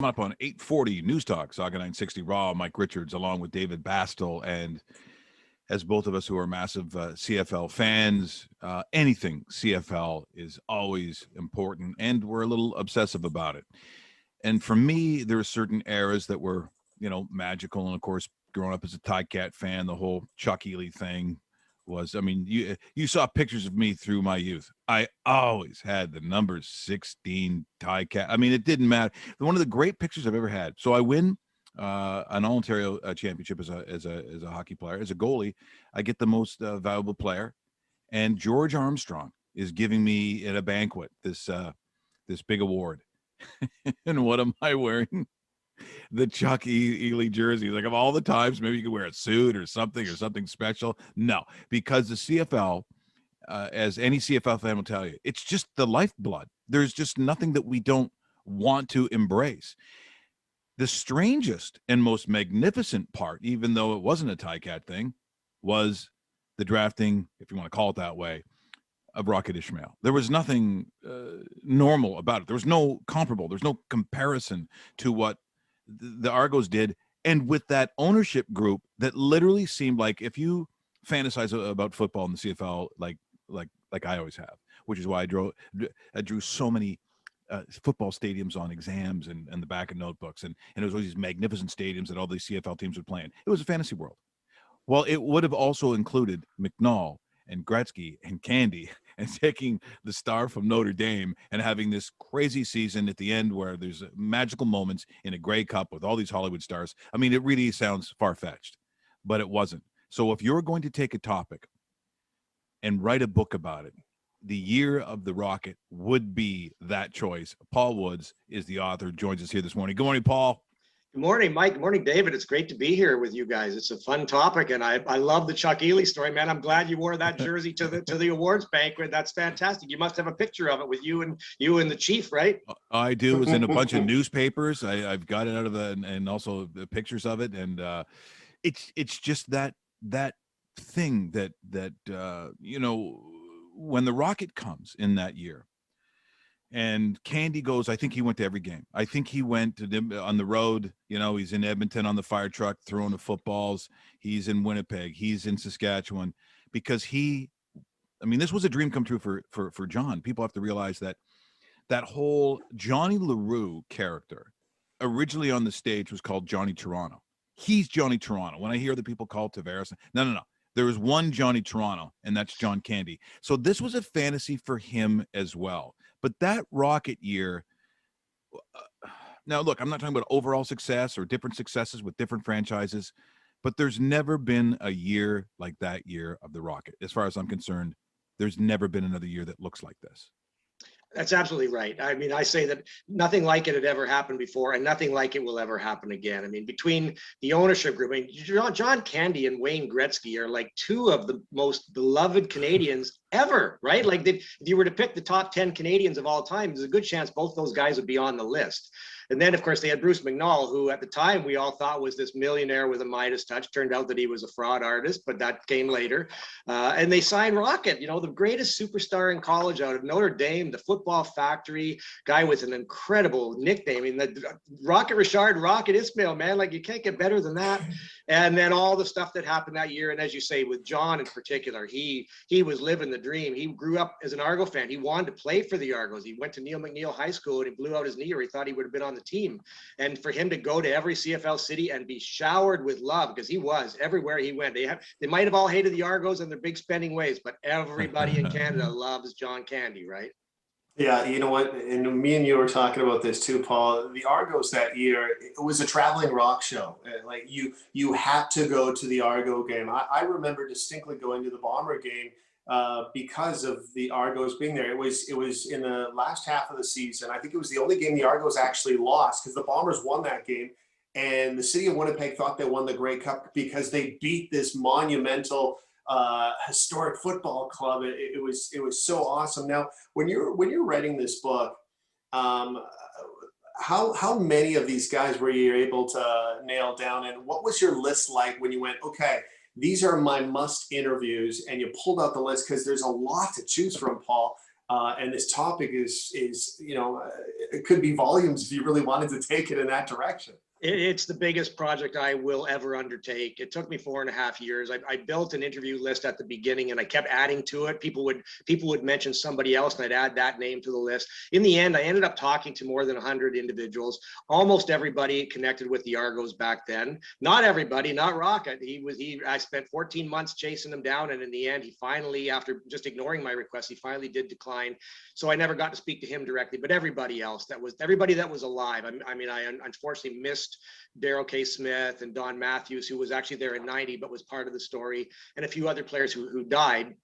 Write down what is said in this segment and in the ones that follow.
Up on 840 Newstalk Sauga 960 Raw. Mike Richards along with David Bastl, and as both of us who are massive CFL fans, anything CFL is always important, and we're a little obsessive about it. And for me, there are certain eras that were, magical. And of course, growing up as a Cat fan, the whole Chuck Ely thing was, you saw pictures of me through my youth. I always had the number 16 Cat. It didn't matter. One of the great pictures I've ever had. So I win an All Ontario championship as a hockey player, as a goalie. I get the most valuable player, and George Armstrong is giving me at a banquet this big award. And what am I wearing? The Chuck Ely jersey. Like, of all the times, maybe you could wear a suit or something special. No, because the CFL, as any CFL fan will tell you, it's just the lifeblood. There's just nothing that we don't want to embrace. The strangest and most magnificent part, even though it wasn't a Cat thing, was the drafting, if you want to call it that way, of Rocket Ismail. There was nothing normal about it. There was no comparable. There's no comparison to what the Argos did, and with that ownership group that literally seemed like, if you fantasize about football in the CFL, like I always have, which is why I drew so many football stadiums on exams and the back of notebooks, and it was always these magnificent stadiums that all these CFL teams would play in. It was a fantasy world. Well, it would have also included McNall and Gretzky and Candy, and taking the star from Notre Dame and having this crazy season at the end where there's magical moments in a Grey Cup with all these Hollywood stars. It really sounds far-fetched, but it wasn't. So if you're going to take a topic and write a book about it, the year of the Rocket would be that choice. Paul Woods is the author, joins us here this morning. Good morning, Paul. Good morning, Mike. Good morning, David. It's great to be here with you guys. It's a fun topic, and I love the Chuck Ely story, man. I'm glad you wore that jersey to the awards banquet. That's fantastic. You must have a picture of it with you and the chief, right? I do. It was in a bunch of newspapers. I've got it out of and also the pictures of it, and it's just that thing that when the Rocket comes in that year. And Candy goes, I think he went to every game. I think he went to them on the road. He's in Edmonton on the fire truck throwing the footballs. He's in Winnipeg. He's in Saskatchewan, because this was a dream come true for John. People have to realize that whole Johnny LaRue character originally on the stage was called Johnny Toronto. He's Johnny Toronto. When I hear the people call Tavares, no. There was one Johnny Toronto, and that's John Candy. So this was a fantasy for him as well. But that Rocket year, now look, I'm not talking about overall success or different successes with different franchises, but there's never been a year like that year of the Rocket. As far as I'm concerned, there's never been another year that looks like this. That's absolutely right. I say that nothing like it had ever happened before, and nothing like it will ever happen again. Between the ownership group, John Candy and Wayne Gretzky are like two of the most beloved Canadians ever, right? Like, if you were to pick the top 10 Canadians of all time, there's a good chance both those guys would be on the list. And then, of course, they had Bruce McNall, who at the time we all thought was this millionaire with a Midas touch. Turned out that he was a fraud artist, but that came later. And they signed Rocket, the greatest superstar in college out of Notre Dame, the football factory, guy with an incredible nickname. The Rocket Richard, Rocket Ismail, man, like, you can't get better than that. And then all the stuff that happened that year. And as you say, with John in particular, he was living the dream. He grew up as an Argo fan. He wanted to play for the Argos. He went to Neil McNeil High School, and he blew out his knee, or he thought he would have been on the team. And for him to go to every CFL city and be showered with love, because he was everywhere he went. They might have all hated the Argos and their big spending ways, but everybody in Canada loves John Candy, right? Yeah, you know what? And me and you were talking about this too, Paul. The Argos that year, it was a traveling rock show. Like, you had to go to the Argo game. I remember distinctly going to the Bomber game because of the Argos being there. It was in the last half of the season. I think it was the only game the Argos actually lost, because the Bombers won that game, and the city of Winnipeg thought they won the Grey Cup because they beat this monumental historic football club. It was so awesome. Now, when you're writing this book, how many of these guys were you able to nail down, and what was your list like when you went, okay, these are my must interviews, and you pulled out the list? Because there's a lot to choose from, Paul. And this topic is it could be volumes if you really wanted to take it in that direction. It's the biggest project I will ever undertake. It took me 4.5 years. I built an interview list at the beginning, and I kept adding to it. People would mention somebody else, and I'd add that name to the list. In the end, I ended up talking to more than 100 individuals, almost everybody connected with the Argos back then. Not everybody, not Rocket. I spent 14 months chasing him down, and in the end, he finally, after just ignoring my request, he finally did decline. So I never got to speak to him directly, but everybody else everybody that was alive. I mean, I unfortunately missed Daryl K. Smith and Don Matthews, who was actually there in '90, but was part of the story, and a few other players who died.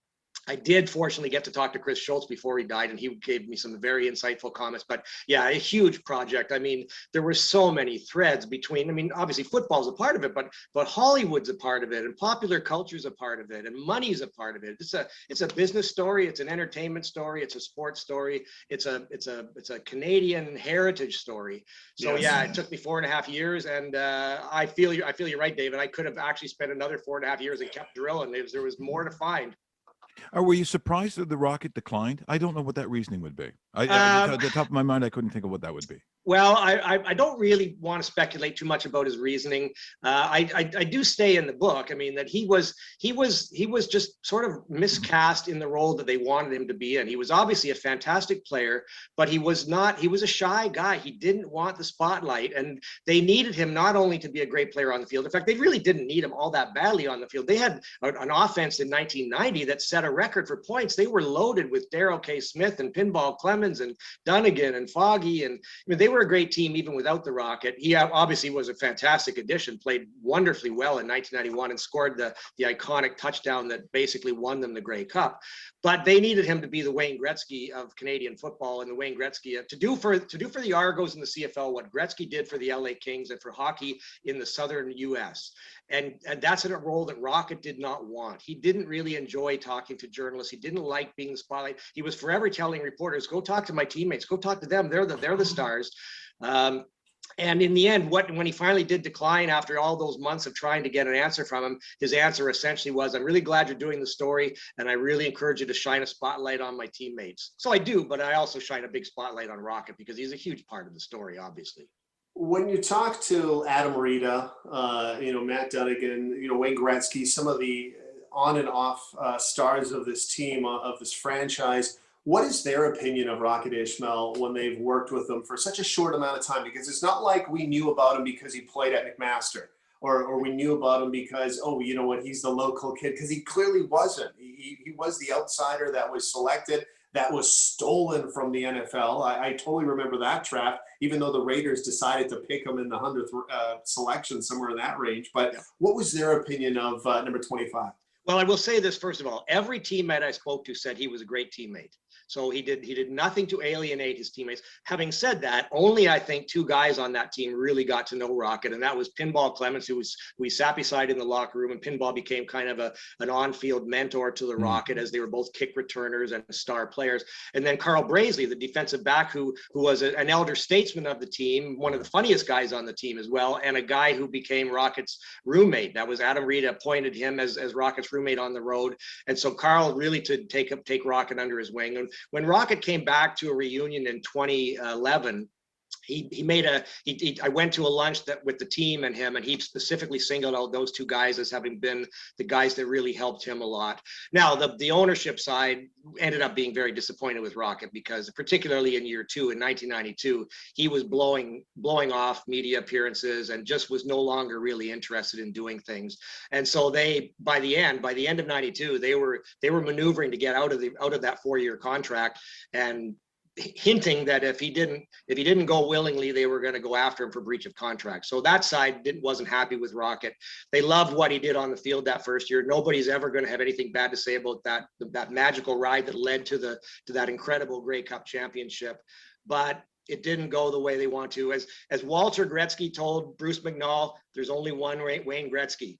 I did fortunately get to talk to Chris Schultz before he died, and he gave me some very insightful comments. But yeah, a huge project. I mean, there were so many threads between, I mean, obviously football's a part of it, but Hollywood's a part of it, and popular culture's a part of it, and money's a part of it. It's a business story, it's an entertainment story, it's a sports story, it's a Canadian heritage story. So yes. Yeah, it took me 4.5 years, and I feel you're right, David. I could have actually spent another 4.5 years and kept drilling. There was more to find. Or were you surprised that the Rocket declined? I don't know what that reasoning would be. At the top of my mind, I couldn't think of what that would be. Well, I don't really want to speculate too much about his reasoning. I do stay in the book. I mean, that he was just sort of miscast in the role that they wanted him to be in. He was obviously a fantastic player, but he was a shy guy. He didn't want the spotlight, and they needed him not only to be a great player on the field. In fact, they really didn't need him all that badly on the field. They had an offense in 1990 that set a record for points. They were loaded with Daryl K. Smith and Pinball Clemens and Dunnigan and Foggy, and I mean, they were a great team even without the Rocket. He obviously was a fantastic addition, played wonderfully well in 1991 and scored the iconic touchdown that basically won them the Grey Cup. But they needed him to be the Wayne Gretzky of Canadian football, and the Wayne Gretzky to do for the Argos in the CFL what Gretzky did for the LA Kings and for hockey in the Southern US. And that's a role that Rocket did not want. He didn't really enjoy talking to journalists. He didn't like being the spotlight. He was forever telling reporters, "Go talk to my teammates. Go talk to them. They're the stars." And in the end, when he finally did decline after all those months of trying to get an answer from him, his answer essentially was, "I'm really glad you're doing the story, and I really encourage you to shine a spotlight on my teammates." So I do, but I also shine a big spotlight on Rocket because he's a huge part of the story, obviously. When you talk to Adam Rita, Matt Dunnigan, Wayne Gretzky, some of the on and off stars of this team, of this franchise, what is their opinion of Rocket Ismail when they've worked with him for such a short amount of time? Because it's not like we knew about him because he played at McMaster, or we knew about him because, he's the local kid, because he clearly wasn't. He was the outsider that was selected, that was stolen from the NFL. I totally remember that draft, even though the Raiders decided to pick him in the 100th selection, somewhere in that range. But yeah. What was their opinion of number 25? Well, I will say this, first of all, every teammate I spoke to said he was a great teammate. So he did nothing to alienate his teammates. Having said that, only I think two guys on that team really got to know Rocket, and that was Pinball Clemens, who we sat beside in the locker room, and Pinball became kind of an on-field mentor to the Rocket, as they were both kick returners and star players. And then Carl Brazeley, the defensive back, who was an elder statesman of the team, one of the funniest guys on the team as well, and a guy who became Rocket's roommate. That was Adam Rita appointed him as Rocket's roommate on the road. And so Carl really to take Rocket under his wing. And when Rocket came back to a reunion in 2011, I went to a lunch with the team and him, and he specifically singled out those two guys as having been the guys that really helped him a lot. Now, the ownership side ended up being very disappointed with Rocket, because particularly in year two, in 1992, he was blowing off media appearances and just was no longer really interested in doing things. And so by the end of 92, they were maneuvering to get out of that 4-year contract, and hinting that if he didn't go willingly, they were going to go after him for breach of contract. So that side wasn't happy with Rocket. They loved what he did on the field that first year. Nobody's ever going to have anything bad to say about that magical ride that led to that incredible Grey Cup championship. But it didn't go the way they want to. As Walter Gretzky told Bruce McNall, there's only one Wayne Gretzky.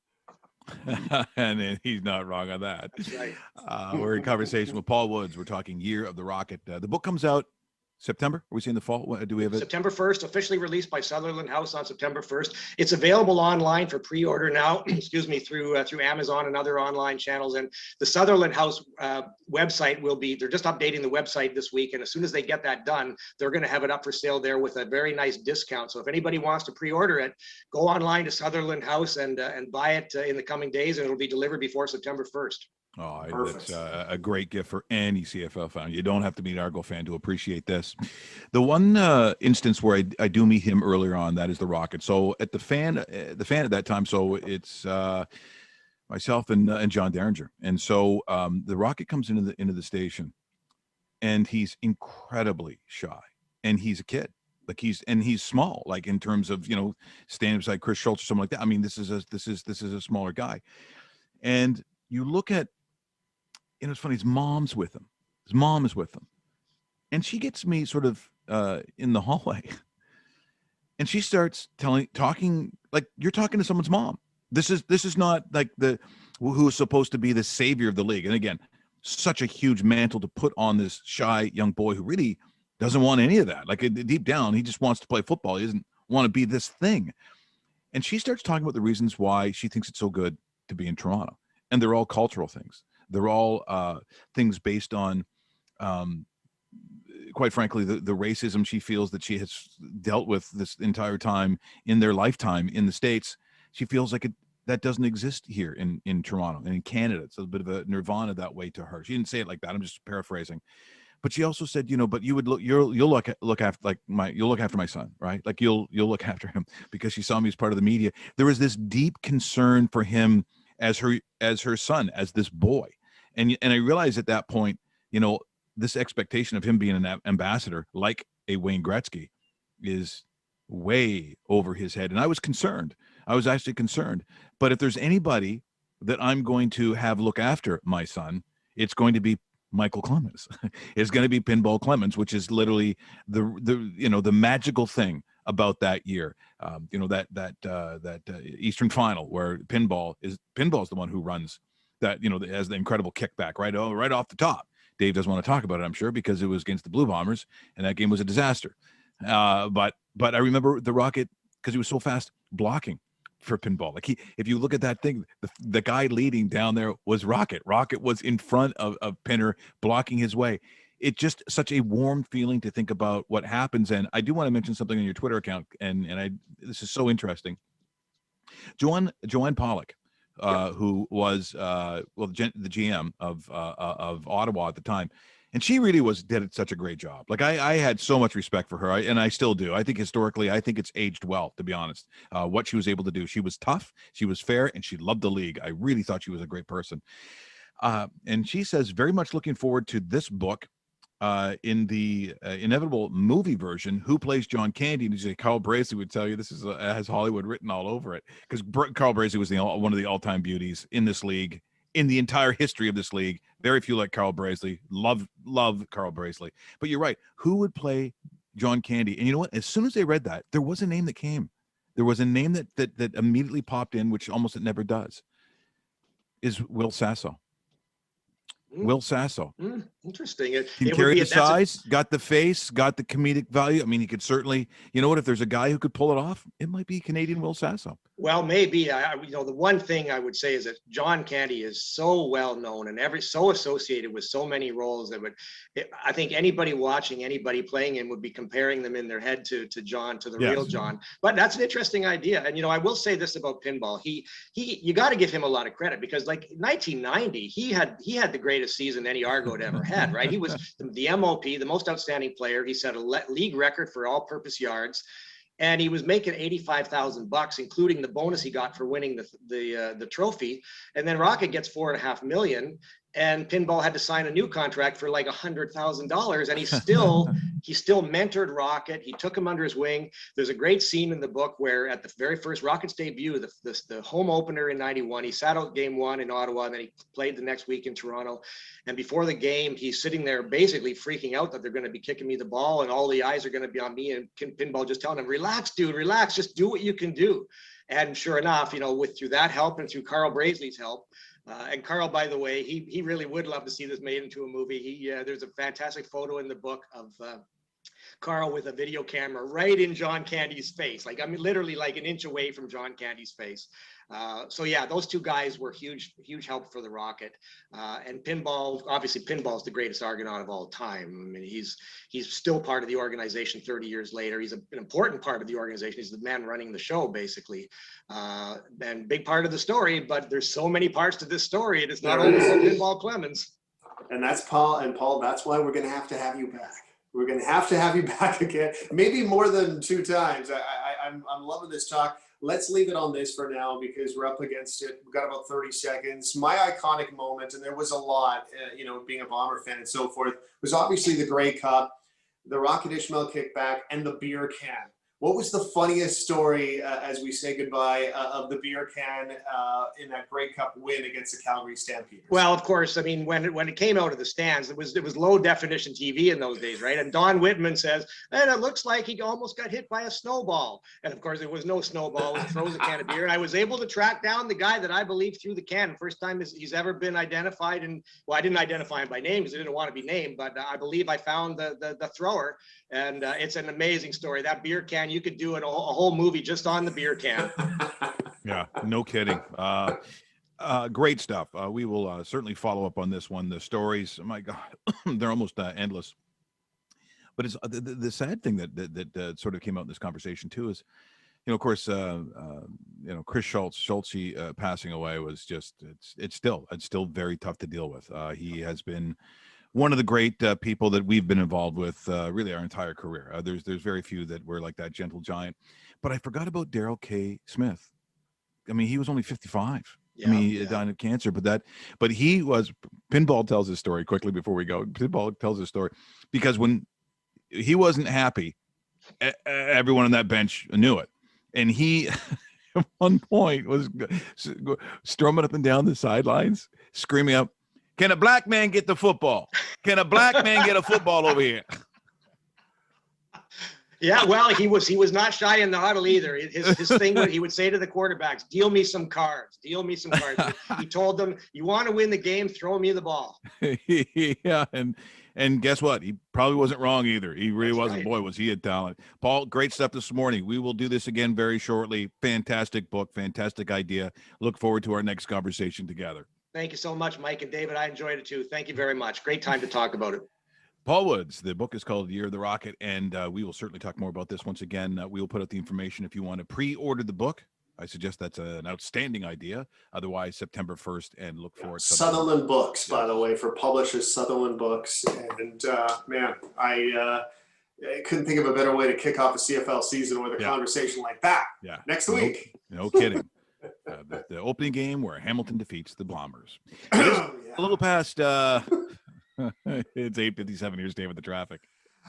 And he's not wrong on that. That's right. We're in conversation with Paul Woods. We're talking Year of the Rocket. The book comes out September? Are we saying the fall? Do we have it? September 1st, officially released by Sutherland House on September 1st. It's available online for pre-order now, excuse me, through Amazon and other online channels. And the Sutherland House website they're just updating the website this week. And as soon as they get that done, they're going to have it up for sale there with a very nice discount. So if anybody wants to pre-order it, go online to Sutherland House and buy it in the coming days, and it'll be delivered before September 1st. Oh, that's a great gift for any CFL fan. You don't have to be an Argo fan to appreciate this. The one instance where I do meet him earlier on, that is the Rocket. So at the fan at that time, so it's myself and John Derringer, and so the Rocket comes into the station, and he's incredibly shy, and he's a kid. Like he's small, like in terms of standing beside Chris Schultz or something like that. I mean, this is a smaller guy, and you look at. It's funny. His mom's with him. His mom is with him, and she gets me sort of in the hallway, and she starts talking like you're talking to someone's mom. This is not like who is supposed to be the savior of the league. And again, such a huge mantle to put on this shy young boy who really doesn't want any of that. Like deep down, he just wants to play football. He doesn't want to be this thing. And she starts talking about the reasons why she thinks it's so good to be in Toronto, and they're all cultural things. They're all things based on, quite frankly, the racism she feels that she has dealt with this entire time in their lifetime in the States. She feels like that doesn't exist here in Toronto and in Canada. It's a bit of a nirvana that way to her. She didn't say it like that. I'm just paraphrasing. But she also said, but you'll look after my son, right? Like you'll look after him, because she saw me as part of the media. There was this deep concern for him as her son, as this boy. And I realized at that point, this expectation of him being an ambassador like a Wayne Gretzky is way over his head. And I was concerned. I was actually concerned. But if there's anybody that I'm going to have look after my son, it's going to be Michael Clemens. It's going to be Pinball Clemens, which is literally the magical thing about that year. That Eastern Final where Pinball is the one who runs that, has the incredible kickback right off the top. Dave doesn't want to talk about it, I'm sure, because it was against the Blue Bombers, and that game was a disaster. But I remember the Rocket, because he was so fast blocking for Pinball. Like if you look at that thing, the guy leading down there was Rocket. Rocket was in front of Pinner blocking his way. It's just such a warm feeling to think about what happens. And I do want to mention something on your Twitter account, and this is so interesting. Joanne Pollock, who was the GM of Ottawa at the time, and she really did such a great job. Like I had so much respect for her, and I still do. I think historically, I think it's aged well, to be honest. What she was able to do, she was tough, she was fair, and she loved the league. I really thought she was a great person. And she says, very much looking forward to this book. In the inevitable movie version, who plays John Candy? And you say Carl Brazeley would tell you this has Hollywood written all over it, because Carl Brazeley was one of the all-time beauties in this league, in the entire history of this league. Very few like Carl Brazeley. Love Carl Brazeley. But you're right. Who would play John Candy? And you know what? As soon as they read that, there was a name that came. There was a name that immediately popped in, which almost it never does. Is Will Sasso. Will Sasso. Interesting. Can carry the size, got the face, got the comedic value. I mean, he could certainly, if there's a guy who could pull it off, it might be Canadian Will Sasso. Well, maybe. The one thing I would say is that John Candy is so well known and so associated with so many roles that I think anybody watching, anybody playing him would be comparing them in their head to John, to the real John. But that's an interesting idea. And I will say this about Pinball: you got to give him a lot of credit, because like 1990, he had the greatest season any Argo had ever had. Right? He was the MOP, the most outstanding player. He set a league record for all-purpose yards. And he was making $85,000, including the bonus he got for winning the trophy. And then Rocket gets $4.5 million, and Pinball had to sign a new contract for like $100,000. And he still mentored Rocket. He took him under his wing. There's a great scene in the book where at the very first Rocket's debut, the home opener in '91, he sat out game one in Ottawa, and then he played the next week in Toronto. And before the game, he's sitting there basically freaking out that they're going to be kicking me the ball and all the eyes are going to be on me. And Pinball just telling him, relax, dude, relax, just do what you can do. And sure enough, through that help and through Carl Brazeley's help, and Carl, by the way, he really would love to see this made into a movie. There's a fantastic photo in the book of Carl with a video camera right in John Candy's face. Like, I mean, literally like an inch away from John Candy's face. So yeah, those two guys were huge help for the Rocket. And Pinball, obviously Pinball is the greatest Argonaut of all time. I mean, he's still part of the organization 30 years later. He's an important part of the organization. He's the man running the show, basically. And big part of the story, but there's so many parts to this story. It is not only Pinball Clemens. And that's Paul. And Paul, that's why we're going to have you back. We're going to have you back again, maybe more than 2 times. I'm loving this talk. Let's leave it on this for now because we're up against it. We've got about 30 seconds. My iconic moment, and there was a lot, being a Bomber fan and so forth, was obviously the Grey Cup, the Rocket Ismail kickback, and the beer can. What was the funniest story as we say goodbye of the beer can in that Grey Cup win against the Calgary Stampeders? Well, of course, I mean, when it came out of the stands, it was low definition TV in those days, right? And Don Whitman says, and it looks like he almost got hit by a snowball. And of course, there was no snowball. It was a frozen can of beer. And I was able to track down the guy that I believe threw the can. First time he's ever been identified. And well, I didn't identify him by name because I didn't want to be named, but I believe I found the thrower. And it's an amazing story. That beer can, you could do a whole movie just on the beer can. Yeah, no kidding. Great stuff. We will certainly follow up on this one. The stories, oh my God, they're almost endless. But it's the sad thing that sort of came out in this conversation too is, of course, Chris Schultze passing away was just it's still very tough to deal with. He has been one of the great people that we've been involved with really our entire career. There's very few that were like that gentle giant. But I forgot about Daryl K. Smith. I mean, he was only 55. Yeah, I mean, he died of cancer, but he was. Pinball tells his story quickly before we go. Pinball tells his story because when he wasn't happy, everyone on that bench knew it, and he at one point was strumming up and down the sidelines, screaming up, "Can a black man get the football? Can a black man get a football over here?" Yeah, well, he was not shy in the huddle either. His thing, he would say to the quarterbacks, "Deal me some cards. Deal me some cards." He told them, "You want to win the game? Throw me the ball." Yeah, and guess what? He probably wasn't wrong either. He really wasn't. Right. Boy, was he a talent. Paul, great stuff this morning. We will do this again very shortly. Fantastic book, fantastic idea. Look forward to our next conversation together. Thank you so much, Mike and David. I enjoyed it too. Thank you very much. Great time to talk about it. Paul Woods, the book is called Year of the Rocket, and we will certainly talk more about this once again. We will put out the information if you want to pre-order the book. I suggest that's an outstanding idea. Otherwise, September 1st, and look forward to Sutherland Books, by the way, for publishers, Sutherland Books. And man, I couldn't think of a better way to kick off a CFL season with a conversation like that. Yeah. Next week. No kidding. The opening game where Hamilton defeats the Bombers. It is a little past... it's 8:57. Here's Dave with the traffic.